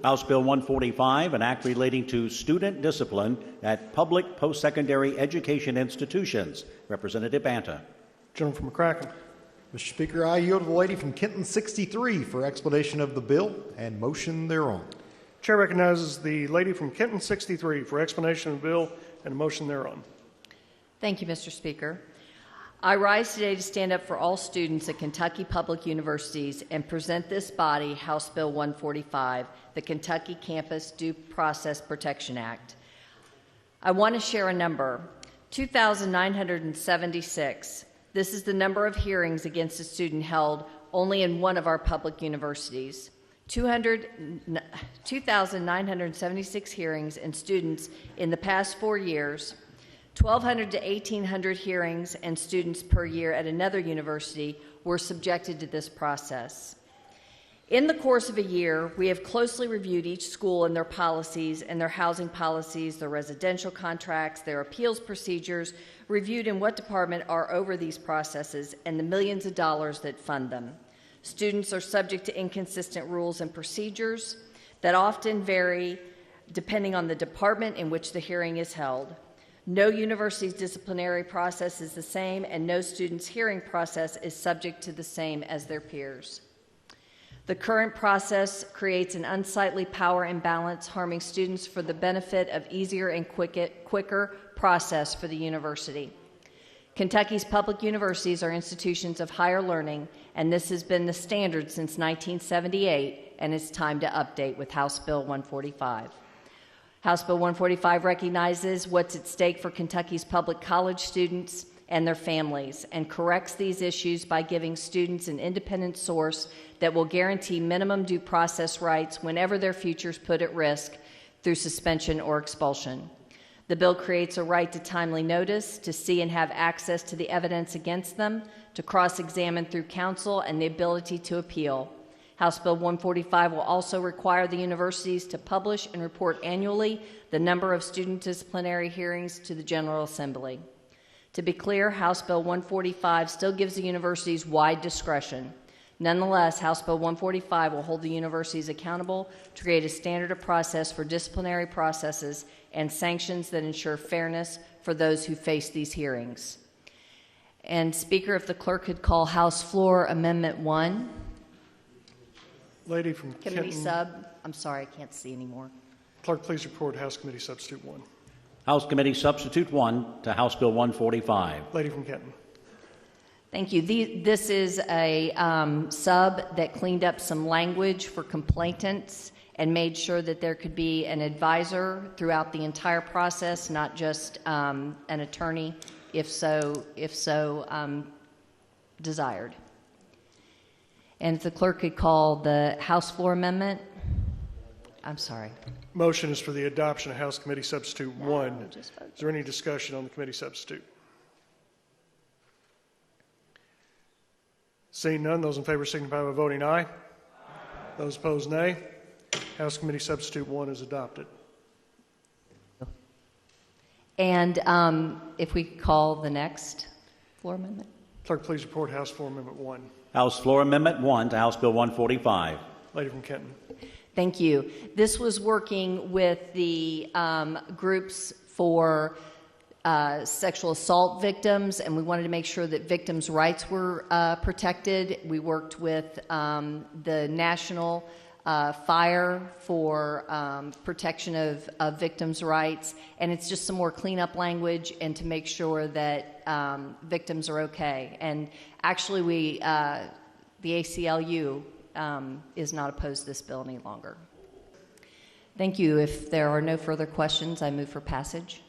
House Bill 145, an act relating to student discipline at public post-secondary education institutions. Representative Banta. Gentleman from McCracken. Mr. Speaker, I yield to the lady from Kenton 63 for explanation of the bill and motion thereon. Chair recognizes the lady from Kenton 63 for explanation of the bill and motion thereon. Thank you, Mr. Speaker. I rise today to stand up for all students at Kentucky public universities and present this body House Bill 145, the Kentucky Campus Due Process Protection Act. I want to share a number, 2,976. This is the number of hearings against a student held only in one of our public universities. 2,976 hearings and students in the past 4 years, 1,200 to 1,800 hearings and students per year at another university were subjected to this process. In the course of a year, we have closely reviewed each school and their policies and their housing policies, their residential contracts, their appeals procedures, reviewed in what department are over these processes, and the millions of dollars that fund them. Students are subject to inconsistent rules and procedures that often vary depending on the department in which the hearing is held. No university's disciplinary process is the same, and no student's hearing process is subject to the same as their peers. The current process creates an unsightly power imbalance, harming students for the benefit of easier and quicker process for the university. Kentucky's public universities are institutions of higher learning, and this has been the standard since 1978, and it's time to update with House Bill 145. House Bill 145 recognizes what's at stake for Kentucky's public college students and their families and corrects these issues by giving students an independent source that will guarantee minimum due process rights whenever their futures put at risk through suspension or expulsion. The bill creates a right to timely notice, to see and have access to the evidence against them, to cross-examine through counsel, and the ability to appeal. House Bill 145 will also require the universities to publish and report annually the number of student disciplinary hearings to the General Assembly. To be clear, House Bill 145 still gives the universities wide discretion. Nonetheless, House Bill 145 will hold the universities accountable to create a standard of process for disciplinary processes and sanctions that ensure fairness for those who face these hearings. And Speaker, if the clerk could call House Floor Amendment 1. Lady from Committee Kenton. Sub. I'm sorry, I can't see anymore. Clerk, please report House Committee Substitute 1. House Committee Substitute 1 to House Bill 145. Lady from Kenton. Thank you. This is a sub that cleaned up some language for complainants and made sure that there could be an advisor throughout the entire process, not just an attorney, if so desired. And if the clerk could call the House Floor Amendment. I'm sorry. Motion is for the adoption of House Committee Substitute 1. Is there any discussion on the committee substitute? Seeing none, those in favor signify by voting aye. Those opposed, nay. House Committee Substitute 1 is adopted. And if we could call the next floor amendment. Clerk, please report House Floor Amendment 1. House Floor Amendment 1 to House Bill 145. Lady from Kenton. Thank you. This was working with the groups for sexual assault victims, and we wanted to make sure that victims' rights were protected. We worked with the National Fire for protection of victims' rights, and it's just some more cleanup language and to make sure that victims are okay. And actually, the ACLU is not opposed to this bill any longer. Thank you. If there are no further questions, I move for passage.